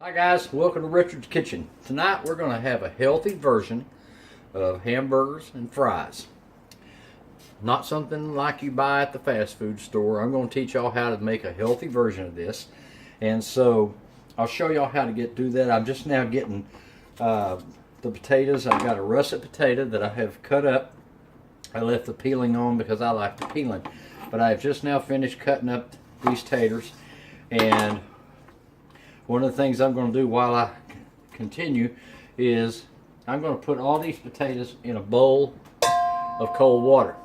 Hi guys, welcome to Richard's Kitchen. Tonight we're going to have a healthy version of hamburgers and fries. Not something like you buy at the fast food store. I'm going to teach y'all how to make a healthy version of this. And so I'll show y'all how to do that. I'm just now getting the potatoes. I've got a russet potato that I have cut up. I left the peeling on because I like the peeling. But I've just now finished cutting up these taters. And one of the things I'm going to do while I continue is I'm going to put all these potatoes in a bowl of cold water.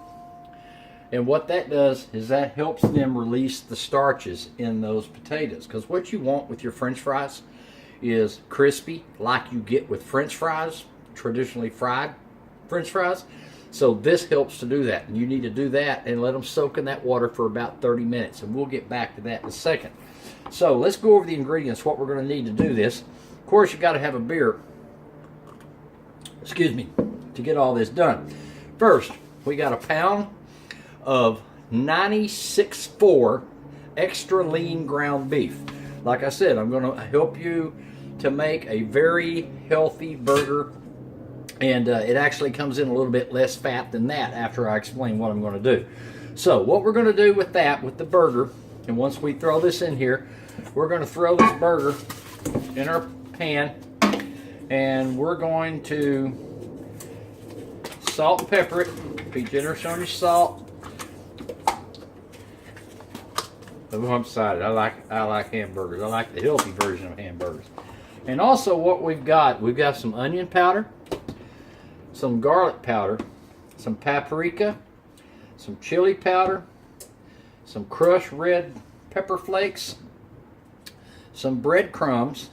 And what that does is that helps them release the starches in those potatoes. Because what you want with your French fries is crispy, like you get with French fries, traditionally fried French fries. So this helps to do that. And you need to do that and let them soak in that water for about 30 minutes. And we'll get back to that in a second. So let's go over the ingredients, what we're going to need to do this. Of course, you've got to have a beer, to get all this done. First, we got a pound of 96.4 extra lean ground beef. Like I said, I'm going to help you to make a very healthy burger. And it actually comes in a little bit less fat than that after I explain what I'm going to do. So what we're going to do with that, with the burger, and once we throw this in here, we're going to throw this burger in our pan, and we're going to salt and pepper it. Be generous on your salt. Oh, I'm excited. I like hamburgers. I like the healthy version of hamburgers. And also what we've got some onion powder, some garlic powder, some paprika, some chili powder, some crushed red pepper flakes, some breadcrumbs,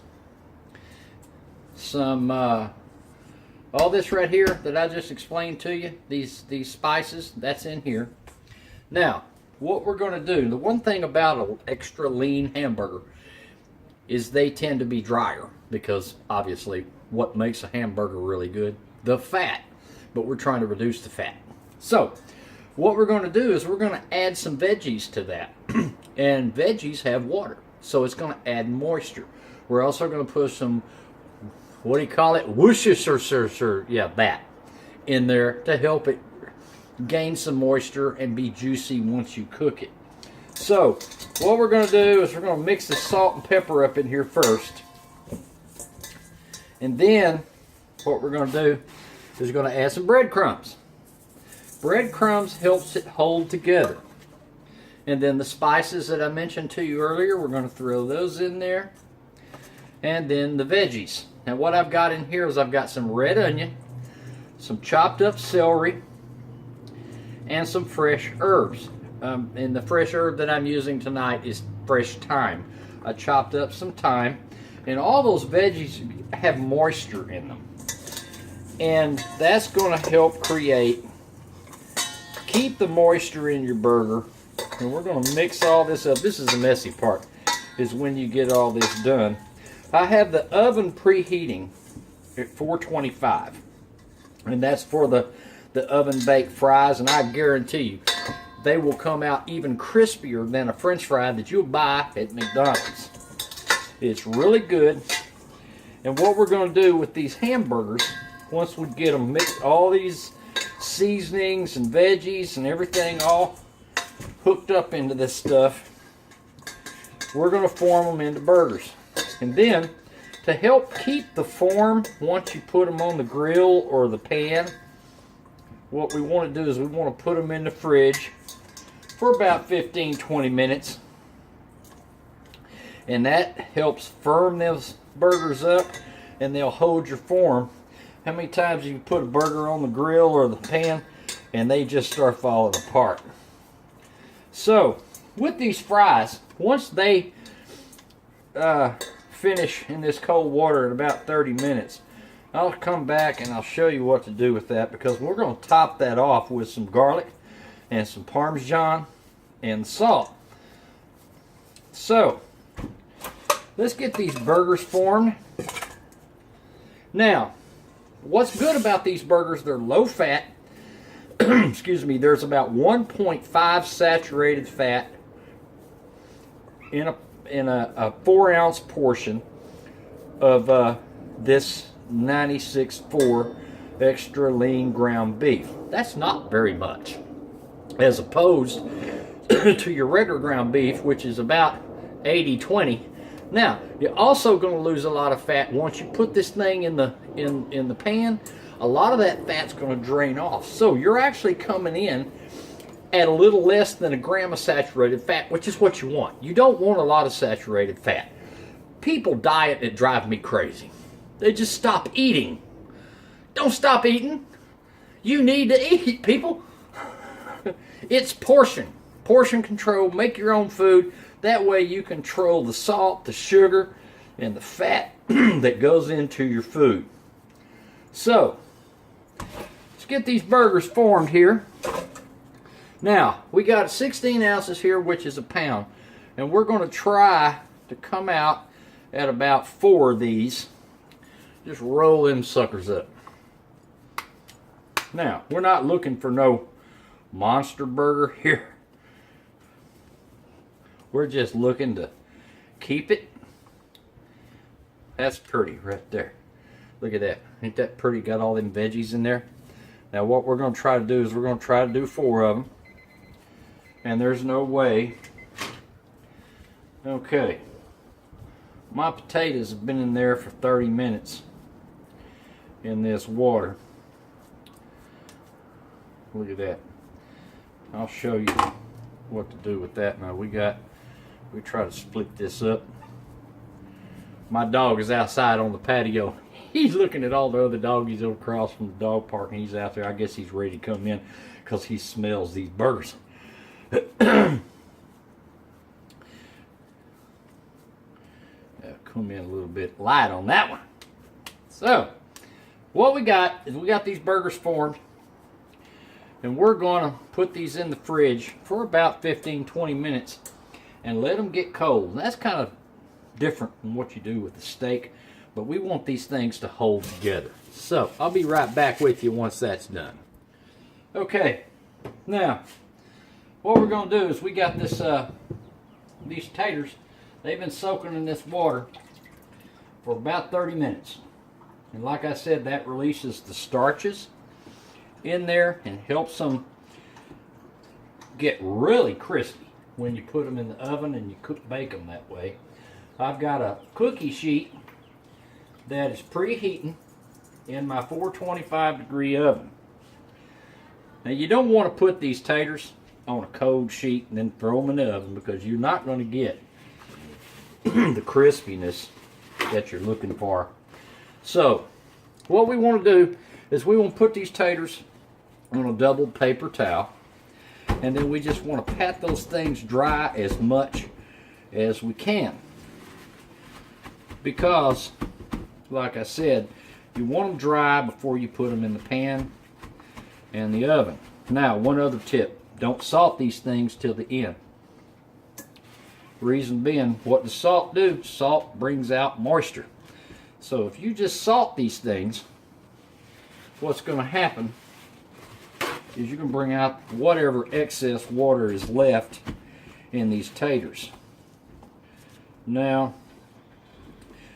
some all this right here that I just explained to you, these spices, that's in here. Now, what we're going to do, the one thing about an extra lean hamburger is they tend to be drier, because obviously what makes a hamburger really good? The fat. But we're trying to reduce the fat. So what we're going to do is we're going to add some veggies to that. And veggies have water, so it's going to add moisture. We're also going to put some, what do you call it? Worcestershire, yeah, that in there to help it gain some moisture and be juicy once you cook it. So what we're going to do is we're going to mix the salt and pepper up in here first. And then what we're going to do is we're going to add some breadcrumbs. Breadcrumbs helps it hold together. And then the spices that I mentioned to you earlier, we're going to throw those in there. And then the veggies. Now what I've got in here is I've got some red onion, some chopped up celery, and some fresh herbs. And the fresh herb that I'm using tonight is fresh thyme. I chopped up some thyme. And all those veggies have moisture in them. And that's going to help keep the moisture in your burger. And we're going to mix all this up. This is the messy part, is when you get all this done. I have the oven preheating at 425. And that's for the oven baked fries. And I guarantee you, they will come out even crispier than a French fry that you'll buy at McDonald's. It's really good. And what we're going to do with these hamburgers, once we get them mixed, all these seasonings and veggies and everything all hooked up into this stuff, we're going to form them into burgers. And then to help keep the form, once you put them on the grill or the pan, what we want to do is we want to put them in the fridge for about 15-20 minutes. And that helps firm those burgers up, and they'll hold your form. How many times you put a burger on the grill or the pan and they just start falling apart? So with these fries, once they finish in this cold water in about 30 minutes, I'll come back and I'll show you what to do with that, because we're going to top that off with some garlic and some Parmesan and salt. So let's get these burgers formed. Now, what's good about these burgers, they're low fat. Excuse me, there's about 1.5 saturated fat in a 4-ounce portion of this 96.4 extra lean ground beef. That's not very much, as opposed to your regular ground beef, which is about 80-20. Now, you're also going to lose a lot of fat once you put this thing in the pan. A lot of that fat's going to drain off. So you're actually coming in at a little less than a gram of saturated fat, which is what you want. You don't want a lot of saturated fat. People diet that drive me crazy. They just stop eating. Don't stop eating. You need to eat, people. It's portion control. Make your own food. That way you control the salt, the sugar, and the fat that goes into your food. So, let's get these burgers formed here. Now, we got 16 ounces here, which is a pound. And we're going to try to come out at about 4 of these. Just roll them suckers up. Now, we're not looking for no monster burger here. We're just looking to keep it. That's pretty right there. Look at that. Ain't that pretty? Got all them veggies in there. Now what we're going to try to do is we're going to try to do 4 of them. And there's no way. Okay. My potatoes have been in there for 30 minutes in this water. Look at that. I'll show you what to do with that. Now we try to split this up. My dog is outside on the patio. He's looking at all the other doggies over across from the dog park, and he's out there. I guess he's ready to come in because he smells these burgers. Come in a little bit light on that one. So, what we got is we got these burgers formed, and we're going to put these in the fridge for about 15-20 minutes and let them get cold. And that's kind of different than what you do with the steak, but we want these things to hold together. So, I'll be right back with you once that's done. Okay, now, what we're going to do is we got this, these taters. They've been soaking in this water for about 30 minutes. And like I said, that releases the starches in there and helps them get really crispy when you put them in the oven and you bake them that way. I've got a cookie sheet that is preheating in my 425-degree oven. Now you don't want to put these taters on a cold sheet and then throw them in the oven, because you're not going to get the crispiness that you're looking for. So what we want to do is we want to put these taters on a double paper towel, and then we just want to pat those things dry as much as we can, because like I said, you want them dry before you put them in the pan and the oven. Now, one other tip: don't salt these things till the end. Reason being, what does salt do? Salt brings out moisture. So if you just salt these things, what's going to happen is you can bring out whatever excess water is left in these taters. Now,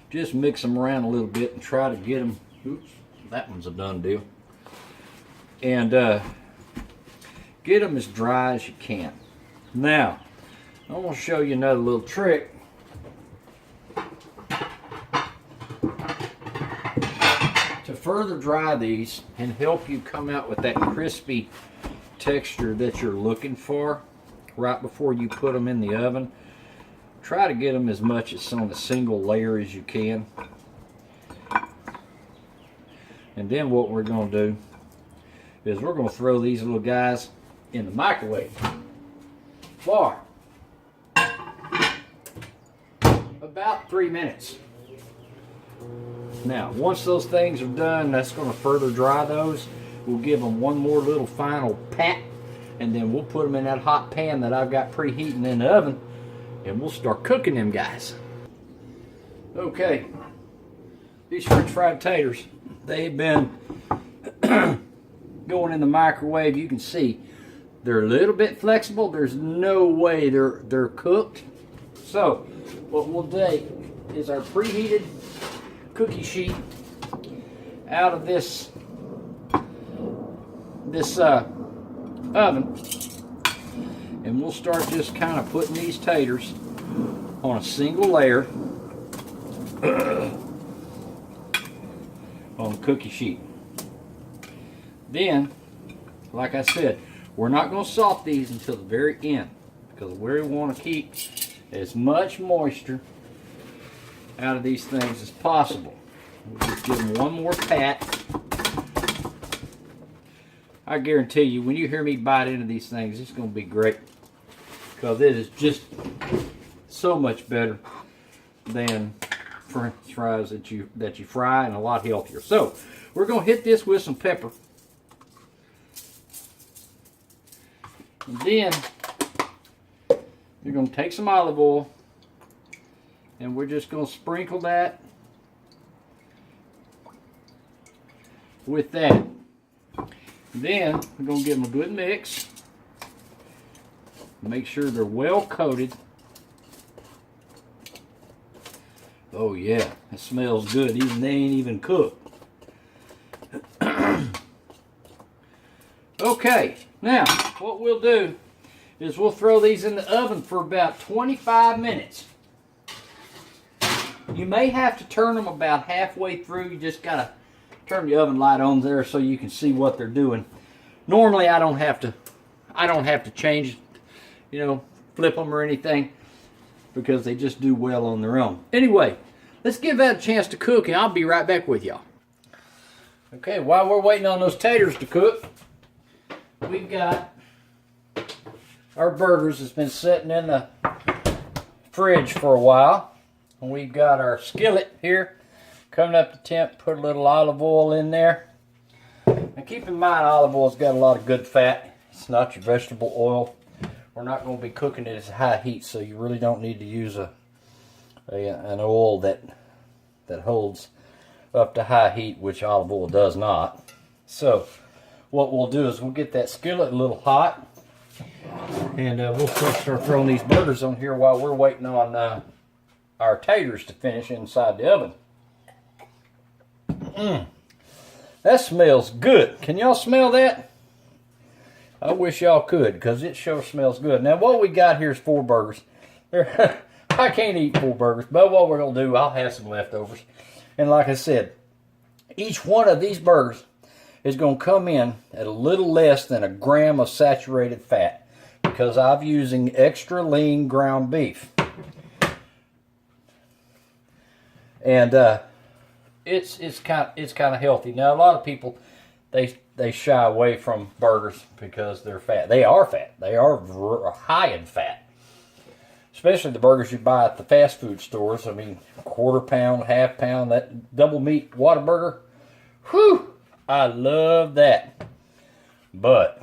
just mix them around a little bit and try to get them. Oops, that one's a done deal. And get them as dry as you can. Now, I want to show you another little trick. To further dry these and help you come out with that crispy texture that you're looking for right before you put them in the oven, try to get them as much as on a single layer as you can. And then what we're going to do is we're going to throw these little guys in the microwave for about 3 minutes. Now, once those things are done, that's going to further dry those. We'll give them one more little final pat, and then we'll put them in that hot pan that I've got preheating in the oven, and we'll start cooking them guys. Okay, these French fried taters, they've been going in the microwave. You can see they're a little bit flexible. There's no way they're cooked. So what we'll do is our preheated cookie sheet out of this oven, and we'll start just kind of putting these taters on a single layer on the cookie sheet. Then, like I said, we're not going to salt these until the very end, because we want to keep as much moisture out of these things as possible. We'll just give them one more pat. I guarantee you, when you hear me bite into these things, it's going to be great, because it is just so much better than French fries that you fry, and a lot healthier. So we're going to hit this with some pepper, and then you're going to take some olive oil, and we're just going to sprinkle that with that. Then we're going to give them a good mix. Make sure they're well coated. Oh yeah, it smells good, even they ain't even cooked. Okay, now what we'll do is we'll throw these in the oven for about 25 minutes. You may have to turn them about halfway through. You just gotta turn the oven light on there so you can see what they're doing. Normally I don't have to change, flip them or anything, because they just do well on their own. Anyway, let's give that a chance to cook, and I'll be right back with y'all. Okay, while we're waiting on those taters to cook, we've got our burgers that's been sitting in the fridge for a while. And we've got our skillet here coming up to temp. Put a little olive oil in there. And keep in mind, olive oil's got a lot of good fat. It's not your vegetable oil. We're not going to be cooking it at high heat, so you really don't need to use an oil that holds up to high heat, which olive oil does not. So what we'll do is we'll get that skillet a little hot, and we'll start throwing these burgers on here while we're waiting on our taters to finish inside the oven. That smells good. Can y'all smell that? I wish y'all could, because it sure smells good. Now what we got here is 4 burgers. I can't eat 4 burgers, but what we're going to do, I'll have some leftovers. And like I said, each one of these burgers is going to come in at a little less than a gram of saturated fat, because I'm using extra lean ground beef. And it's kind of healthy. Now a lot of people they shy away from burgers because they're fat. They are fat. They are high in fat. Especially the burgers you buy at the fast food stores. I mean, quarter pound, half pound, that double meat Whataburger. Whew! I love that. But,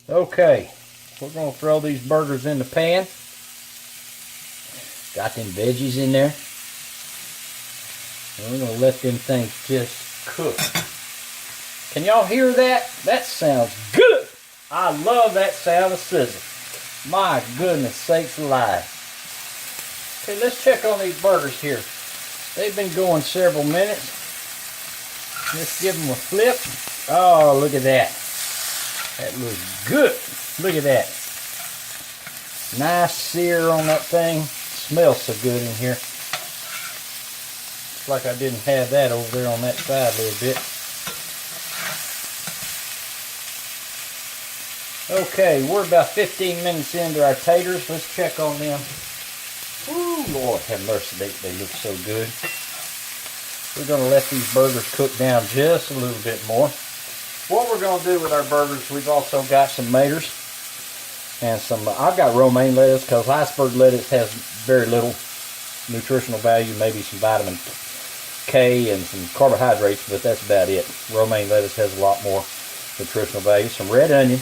okay. We're going to throw these burgers in the pan. Got them veggies in there. And we're going to let them things just cook. Can y'all hear that? That sounds good. I love that sound of sizzle. My goodness sakes alive. Okay, let's check on these burgers here. They've been going several minutes. Let's give them a flip. Oh, look at that. That looks good. Look at that. Nice sear on that thing. Smells so good in here. Looks like I didn't have that over there on that side a little bit. Okay, we're about 15 minutes into our taters. Let's check on them. Ooh, Lord have mercy, they look so good. We're going to let these burgers cook down just a little bit more. What we're going to do with our burgers, we've also got some maters and some, I've got romaine lettuce, because iceberg lettuce has very little nutritional value, maybe some vitamin K and some carbohydrates, but that's about it. Romaine lettuce has a lot more nutritional value. Some red onion,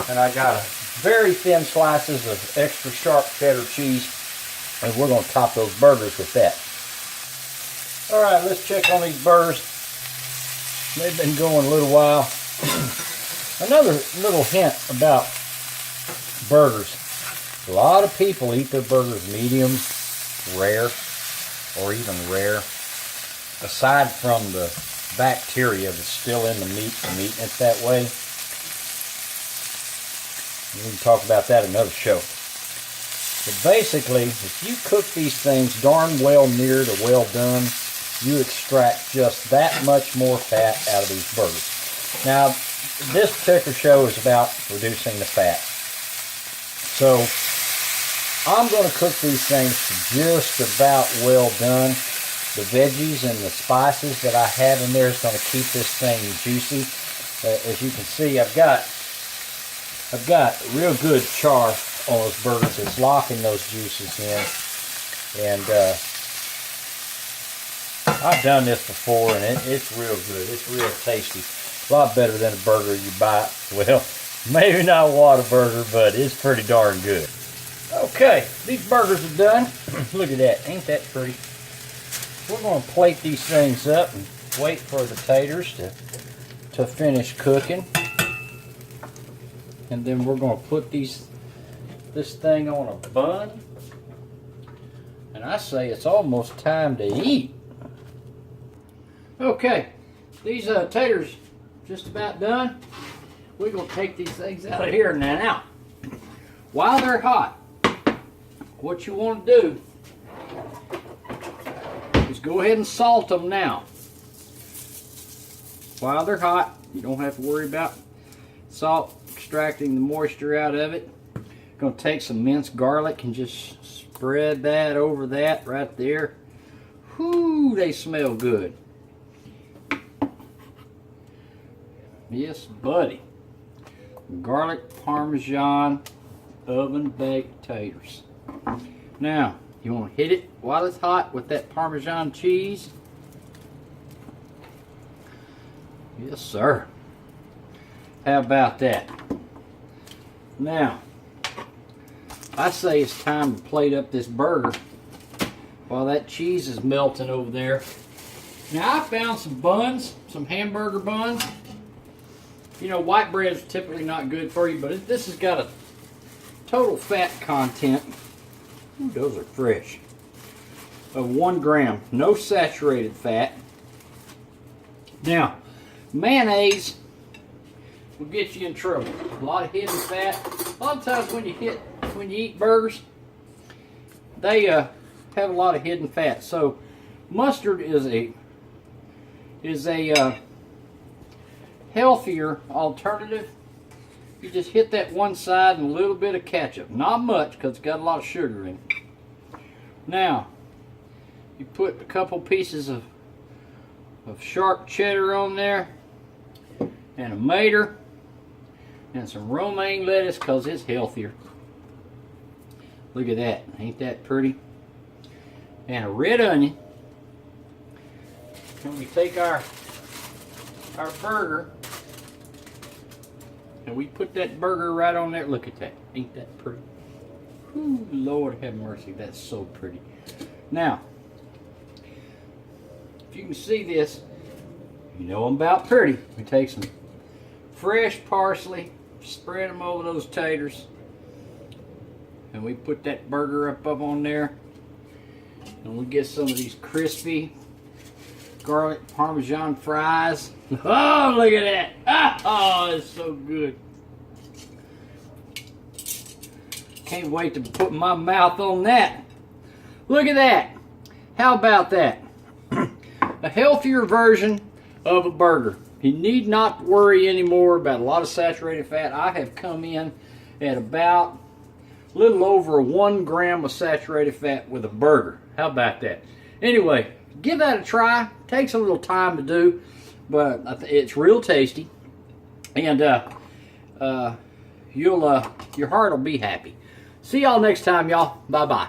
and I got very thin slices of extra sharp cheddar cheese, and we're going to top those burgers with that. Alright, let's check on these burgers. They've been going a little while. Another little hint about burgers. A lot of people eat their burgers medium, rare. or even rare. Aside from the bacteria that's still in the meat from eating it that way. We can talk about that another show. But basically, if you cook these things darn well near to well done, you extract just that much more fat out of these burgers. Now, this particular show is about reducing the fat. So, I'm going to cook these things just about well done. The veggies and the spices that I have in there is going to keep this thing juicy. As you can see, I've got real good char on those burgers. It's locking those juices in. And I've done this before, and it's real good. It's real tasty. A lot better than a burger you buy. Well, maybe not a Whataburger, but it's pretty darn good. Okay, these burgers are done. Look at that. Ain't that pretty? We're going to plate these things up and wait for the taters to finish cooking. And then we're going to put this thing on a bun. And I say it's almost time to eat. Okay, these taters just about done. We're going to take these things out of here now. While they're hot, what you want to do is go ahead and salt them now. While they're hot, you don't have to worry about salt extracting the moisture out of it. Going to take some minced garlic and just spread that over that right there. Whoo, they smell good. Yes, buddy. Garlic Parmesan oven baked taters. Now, you want to hit it while it's hot with that Parmesan cheese. Yes, sir. How about that? Now, I say it's time to plate up this burger while that cheese is melting over there. Now, I found some buns, some hamburger buns. You know, white bread is typically not good for you, but this has got a total fat content. Ooh, those are fresh. Of 1 gram. No saturated fat. Now, mayonnaise will get you in trouble. A lot of hidden fat. A lot of times when you eat burgers, they have a lot of hidden fat. So mustard is a healthier alternative. You just hit that one side and a little bit of ketchup. Not much, because it's got a lot of sugar in it. Now, you put a couple pieces of sharp cheddar on there, and a mater, and some romaine lettuce, because it's healthier. Look at that. Ain't that pretty? And a red onion. And we take our burger, and we put that burger right on there. Look at that. Ain't that pretty? Whew, Lord have mercy. That's so pretty. Now, if you can see this, you know I'm about pretty. We take some fresh parsley, spread them over those taters, and we put that burger up on there, and we get some of these crispy garlic Parmesan fries. Oh, look at that. Oh, it's so good. Can't wait to put my mouth on that. Look at that. How about that? A healthier version of a burger. You need not worry anymore about a lot of saturated fat. I have come in at about a little over 1 gram of saturated fat with a burger. How about that? Anyway, give that a try. Takes a little time to do, but it's real tasty, and your heart will be happy. See y'all next time, y'all. Bye bye.